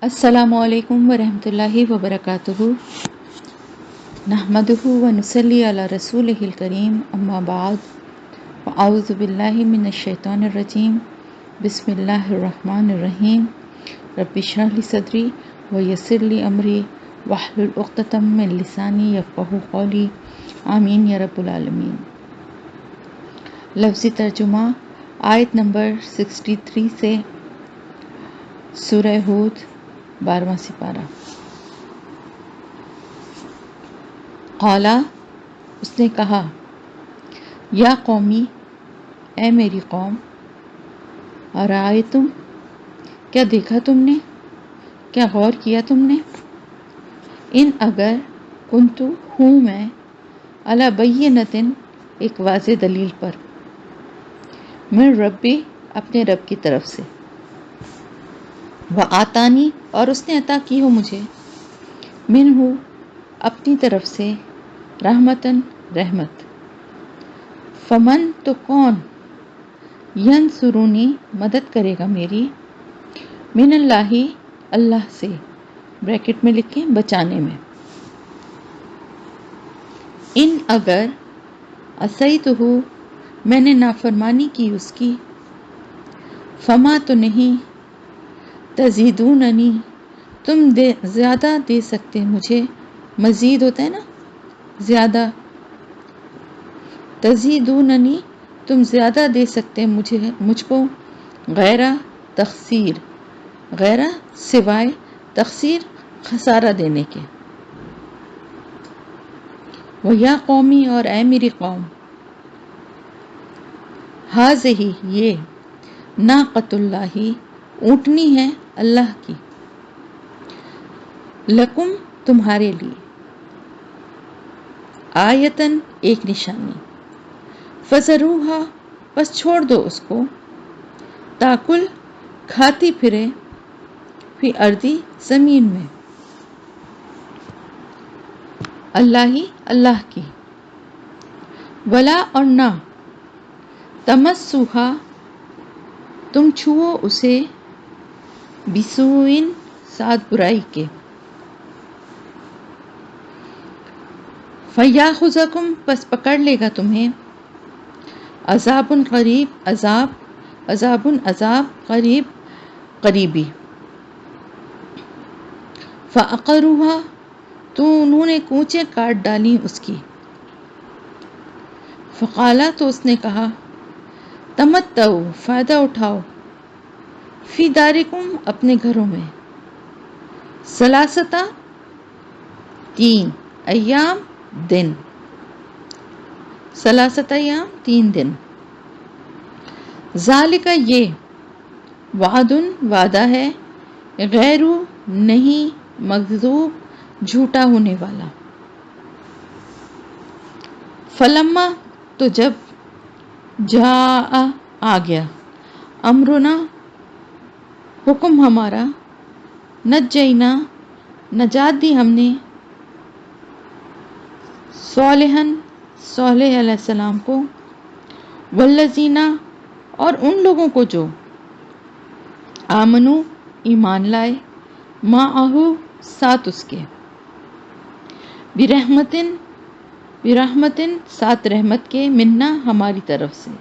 السلام علیکم ورحمۃ اللہ وبرکاتہ نحمدہ ونصلی علی رسولہ الکریم اما بعد فاعوذ باللہ من الشیطان الرجیم بسم اللہ الرحمن الرحیم رب اشرح لی صدری ویسر لی امری واحلل عقدۃ من لسانی یفقہوا قولی آمین یا رب العالمین۔ لفظی ترجمہ آیت نمبر 63 سے سورہ ہود 12واں سپارہ۔ قالا، اس نے کہا، یا قومی، اے میری قوم، ارائیتم، کیا دیکھا تم نے، کیا غور کیا تم نے، ان اگر کنتو، ہوں میں، علی بینۃ، ایک واضح دلیل پر، من ربی، اپنے رب کی طرف سے، وآتانی، اور اس نے عطا کی ہو مجھے، منہ، اپنی طرف سے، رحمتاً، رحمت، فمن، تو کون، ینصرونی، مدد کرے گا میری، من اللہ، اللہ سے، بریکٹ میں لکھیں بچانے میں، ان اگر عصیتہ، میں نے نافرمانی کی اس کی، فما، تو نہیں، تزیدوننی، تم زیادہ دے سکتے مجھے، مزید ہوتا ہے نا زیادہ، تزیدوننی، تم زیادہ دے سکتے مجھ کو، غیر تخسیر، غیر سوائے، تخسیر خسارہ دینے کے، وَيَا قومی، اور اے میری قوم، ہٰذِہِ، یہ، ناقۃ اللہ، اونٹنی ہے اللہ کی، لکم، تمہارے لیے، آیتاً، ایک نشانی، فذروھا، بس چھوڑ دو اس کو، تاکل، کھاتی پھرے، فی ارضی، زمین میں، اللہ کی، ولا، اور نہ، تمسوھا، تم چھوؤ اسے، بسوء، ساتھ برائی کے، فیاخذکم، پس پکڑ لے گا تمہیں، عذاب قریب، عذاب قریب، قریبی، فعقروھا، تو انہوں نے کونچیں کاٹ ڈالی اس کی، فقالا، تو اس نے کہا، تمتعوا، فائدہ اٹھاؤ، فی دارکم، اپنے گھروں میں، ثلاثۃ، 3 ایام، دن، ثلاثۃ ایام، 3 دن، ذالک، یہ، وعد، وعدہ ہے، غیر، نہیں، مکذوب، جھوٹا ہونے والا، فلما، تو جب، جاء، آ گیا، امرنا، حکم ہمارا، نجینا، نجات دی ہم نے، صالحاً، صالح علیہ السلام کو، والذین، اور ان لوگوں کو جو، آمنو، ایمان لائے، معہ، ساتھ اس کے، برحمتن، ساتھ رحمت کے، منا، ہماری طرف سے،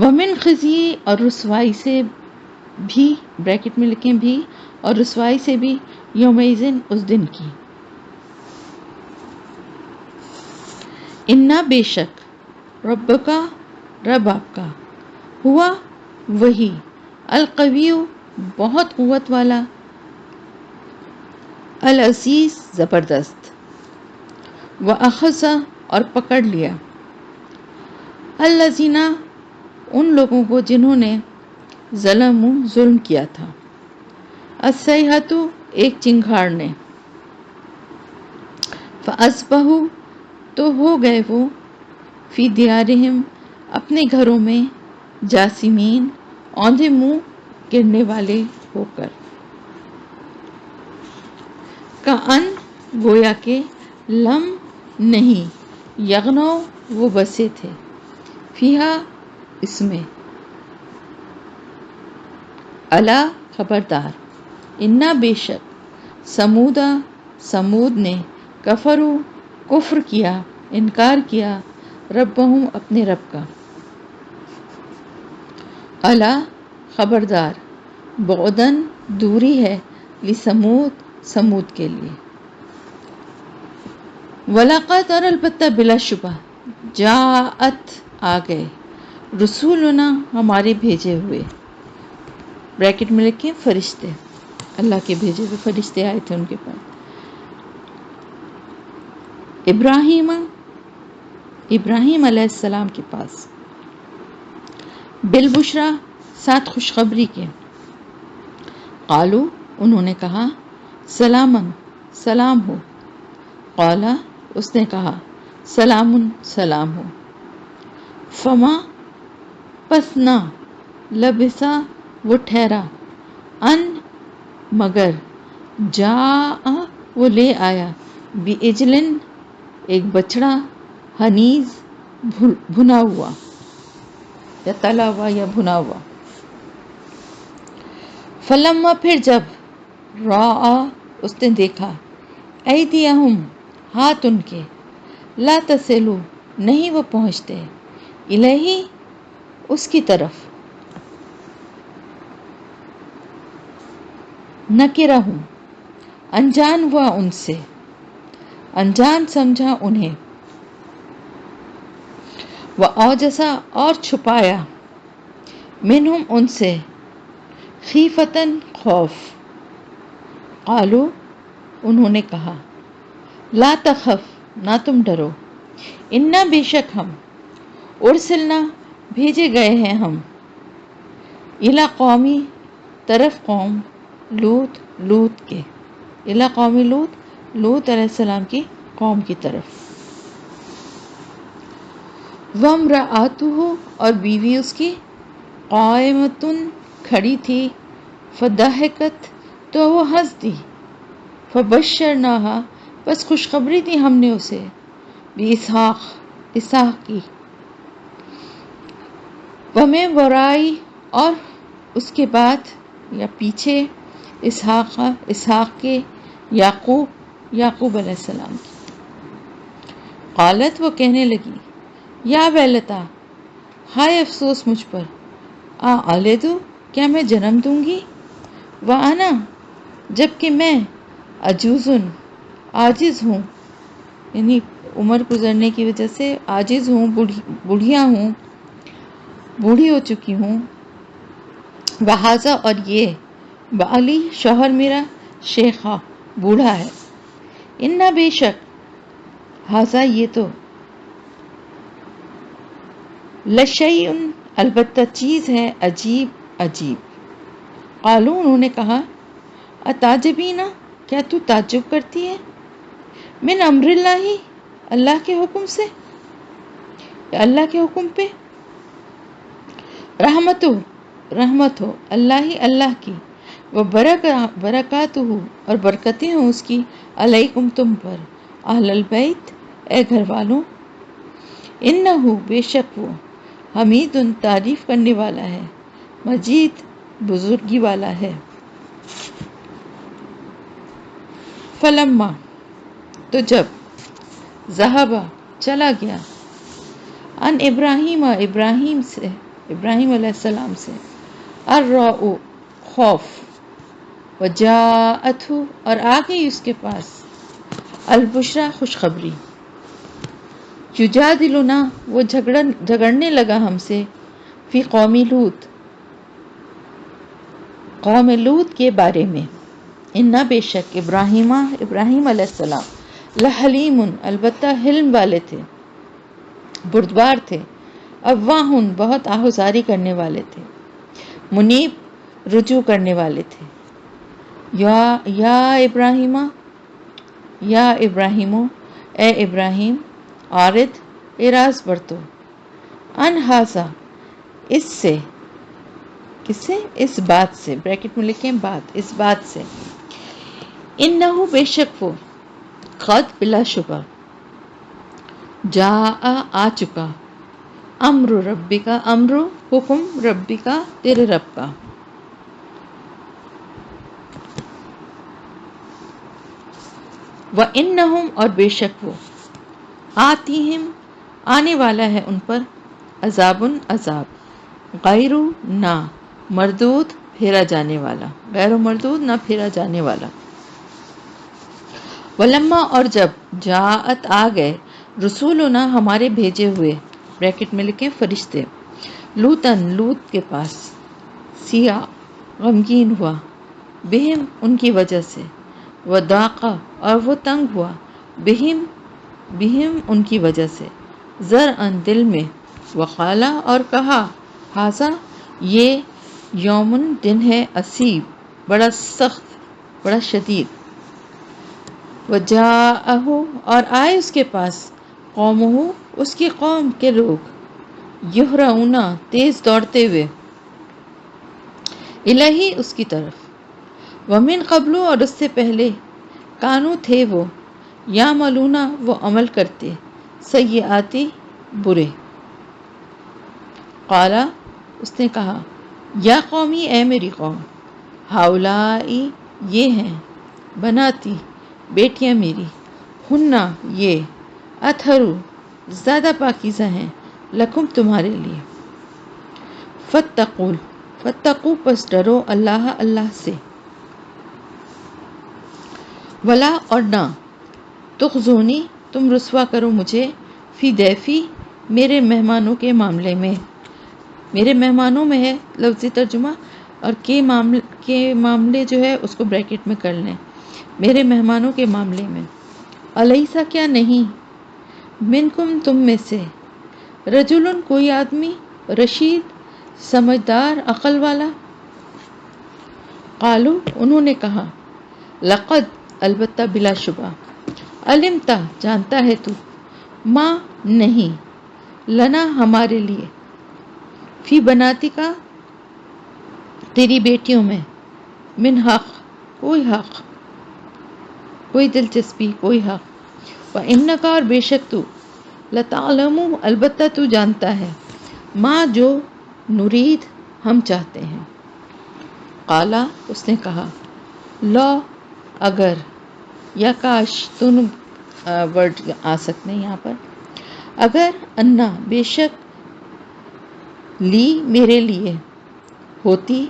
ومن خزی، اور رسوائی سے بھی، بریکٹ میں لکھیں بھی، اور رسوائی سے بھی، یومئذ، اس دن کی، انا، بے شک، ربک، رب آپ کا، ہوا، وہی، القوی، بہت قوت والا، العزیز، زبردست، وَأَخَذَ، اور پکڑ لیا، الذین، ان لوگوں کو جنہوں نے، ظلموا، ظلم کیا تھا، الصیحۃ، ایک چنگھاڑ نے، فَأَصْبَحُوا، تو ہو گئے وہ، فی دیارہم، اپنے گھروں میں، جاثمین، اوندھے منہ، گرنے والے ہو کر، کأن، گویا کہ، لم، نہیں، یغنوا، وہ بسے تھے، فیہا، اس میں، الا، خبردار، انا بے شک سمود نے کفرو کفر کیا، انکار کیا، ربہم اپنے رب کا، الا خبردار، بعدن دوری ہے، سمود کے لیے، ولاقات اور البتہ بلا شبہ، جاءت آ گئے، رسولنا ہمارے بھیجے ہوئے، بریکٹ میں لکھیں فرشتے، اللہ کے بھیجے ہوئے فرشتے آئے تھے ان کے پاس، ابراہیم علیہ السلام کے پاس، بالبشرا ساتھ خوشخبری کے، قالو انہوں نے کہا، سلامن سلام ہو، قالا اس نے کہا، سلامن سلام ہو، فما پس نہ، لبسا وہ ٹھہرا، ان مگر، جاء وہ لے آیا، بعجلن ایک بچڑا، حنیز بھنا ہوا یا تلا ہوا یا بھنا ہوا، فلما پھر جب، راآ اس نے دیکھا، ایدیہم ہاتھ ان کے، لا تصلو نہیں وہ پہنچتے، الیہ اس کی طرف، نکرہم انجان ہوا ان سے، انجان سمجھا انہیں، وَأَوْجَسَ اور چھپایا، منہم ان سے، خیفتن خوف، قالو انہوں نے کہا، لا تخف نہ تم ڈرو، انا بے شک ہم، ارسلنا بھیجے گئے ہیں ہم، الی قومی طرف قوم، لوط کے، الی قوم لوط علیہ السلام کی قوم کی طرف، وامرأتہ اور بیوی اس کی، قائمتن کھڑی تھی، فضحکت تو وہ ہنس دی، فبشرناہا بس خوشخبری دی ہم نے اسے، اسحاق کی، ومن ورائی اور اس کے بعد یا پیچھے، اسحاق کے، یعقوب علیہ السلام کی، قالت وہ کہنے لگی، یا ویلتا ہائے افسوس مجھ پر، اَلِدُ کیا میں جنم دوں گی، وَأَنَا جبکہ میں، عاجز ہوں، یعنی عمر گزرنے کی وجہ سے عاجز ہوں، بوڑھی ہو چکی ہوں، وَهَذَا اور یہ، بعلی شوہر میرا، شیخا بوڑھا ہے، انا بے شک، ہذا یہ تو، لشیء البتہ چیز ہے، عجیب، قالو انہوں نے کہا، اتعجبین کیا تو تعجب کرتی ہے، من امر اللہ اللہ کے حکم سے، اللہ کے حکم پہ، رحمت ہو اللہ کی، وہ برکاتہ اور برکتیں ہوں اس کی، علیکم تم پر، اہل البیت اے گھر والوں، انہو بے شک وہ، حمید تعریف کرنے والا ہے، مجید بزرگی والا ہے، فلما تو جب، ذہب چلا گیا، ان ابراہیم علیہ السلام سے، الرعو خوف، وجاءتہ اور آ گئی اس کے پاس، البشرا خوشخبری، یجادلنا وہ جھگڑنے لگا ہم سے، فی قوم لوط کے بارے میں، انا بے شک ابراہیم علیہ السلام، لحلیم البتہ حلم والے تھے، بردبار تھے، اواہن بہت آہوزاری کرنے والے تھے، منیب رجوع کرنے والے تھے، یا ابراہیمو اے ابراہیم، عارض اعراض برتو، ان ہذا اس سے، کس سے، اس بات سے، بریکٹ میں لکھیں بات، اس بات سے، انہو بے شک وہ، قد بلا شبہ، جاء آ چکا، امر ربکا حکم ربکا تیرے رب کا، وَإِنَّهُمْ اور بے شک وہ آتِہم آنے والا ہے ان پر عذابٌ عذاب غیر نہ مردود پھیرا جانے والا، غیر مردود نہ پھیرا جانے والا۔ ولما اور جب جاءت آ گئے رسولنا ہمارے بھیجے ہوئے بریکٹ میں لکھیں فرشتے، لوتن لوت کے پاس، سیا غمگین ہوا، بہم ان کی وجہ سے، وداقہ اور وہ تنگ ہوا، بہم ان کی وجہ سے، ذرعن دل میں، وقالا اور کہا، ہذا یہ یومن دن ہے، عصیب بڑا سخت بڑا شدید، وجاءہ اور آئے اس کے پاس، قومہ اس کی قوم کے لوگ، یہرعون تیز دوڑتے ہوئے، الہی اس کی طرف، ومن قبل اور اس سے پہلے، کانو تھے وہ، یعملون وہ عمل کرتے، سیئاتی برے، قالا اس نے کہا، یا قومی اے میری قوم، ہؤلائی یہ ہیں، بناتی بیٹیاں میری، ہننا یہ، اطہرو زیادہ پاکیزہ ہیں، لکم تمہارے لیے، فتقو پس ڈرو اللہ اللہ سے، ولا اور نہ، تخزونی تم رسوا کرو مجھے، فی ضیفی میرے مہمانوں کے معاملے میں، میرے مہمانوں میں ہے لفظی ترجمہ، اور کے معاملے جو ہے اس کو بریکٹ میں کر لیں، میرے مہمانوں کے معاملے میں، الیسا کیا نہیں، منکم تم میں سے، رجل کوئی آدمی، رشید سمجھدار عقل والا، قالو انہوں نے کہا، لقد البتہ بلا شبہ، علمتا جانتا ہے تو، ما نہیں، لنا ہمارے لیے، فی بناتی کا تیری بیٹیوں میں، من حق کوئی دلچسپی کوئی حق، وَإِنَّكَ اور بے شک تو، لَتَعْلَمُ البتہ تو جانتا ہے، ما جو نرید ہم چاہتے ہیں، قالا اس نے کہا، لا اگر، یا کاش دونوں ورڈ آ سکتے ہیں یہاں پر، اگر انا بے شک، لی میرے لیے، ہوتی،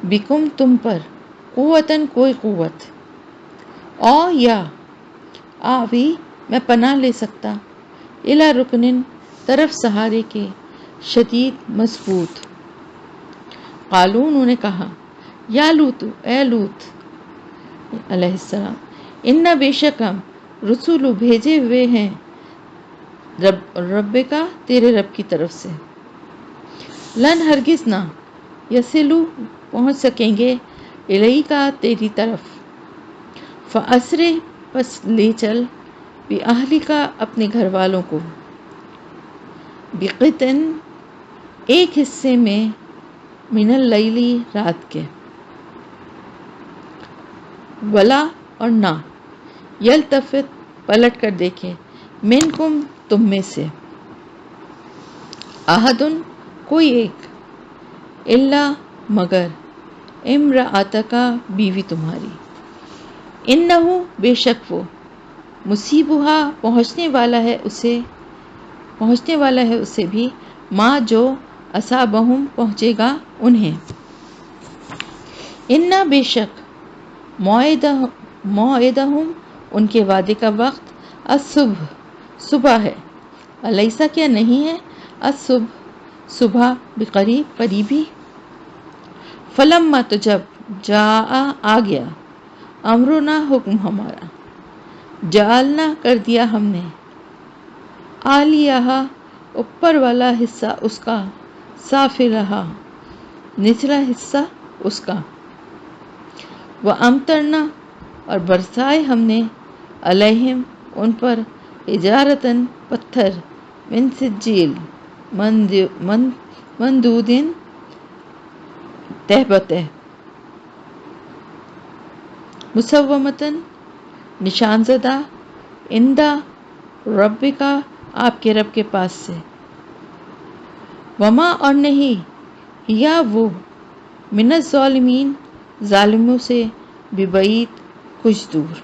بکم تم پر، قوتاً کوئی قوت، او یا آوی میں پناہ لے سکتا، الی رکنن طرف سہارے کے، شدید مضبوط، قالو انہوں نے کہا، یا لوت اے لوت علیہ السلام، ان بے شک ہم، رسول بھیجے ہوئے ہیں، رب کا تیرے رب کی طرف سے، لن ہرگز نہ، یسلو پہنچ سکیں گے، الیک کا تیری طرف، فاسرِ پس لے چل، بِاہلک کا اپنے گھر والوں کو، بقطن ایک حصے میں، من اللیل رات کے، ولا اور نہ، یلتفت پلٹ کر دیکھے، منکم تم میں سے، احدن کوئی ایک، الا مگر، امرأتک بیوی تمہاری، انہ بے شک وہ، مصیبہا پہنچنے والا ہے اسے بھی، ما جو اصابہم پہنچے گا انہیں، ان بے شک، موعدہم ان کے وعدے کا وقت، الصبح صبح ہے، الیسا کیا نہیں ہے، الصبح صبح، بقریب قریبی، فلما تو جب، جاء آ گیا، امرنا حکم ہمارا، جعلنا کر دیا ہم نے، عالیہا اوپر والا حصہ اس کا، سافلہا نچلا حصہ اس کا، وامطرنا اور برسائے ہم نے، علیہم ان پر، حجارتاً پتھر، من سجیل مندودن تہ بتہ، مسومتاً نشان زدہ، عندہ ربک آپ کے رب کے پاس سے، وما اور نہیں، ہیا وہ، من الظالمین ظالموں سے، ببعید کچھ دور،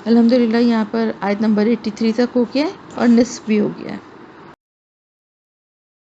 الحمدللہ یہاں پر آیت نمبر 83 تک ہو گیا ہے اور نصف بھی ہو گیا ہے.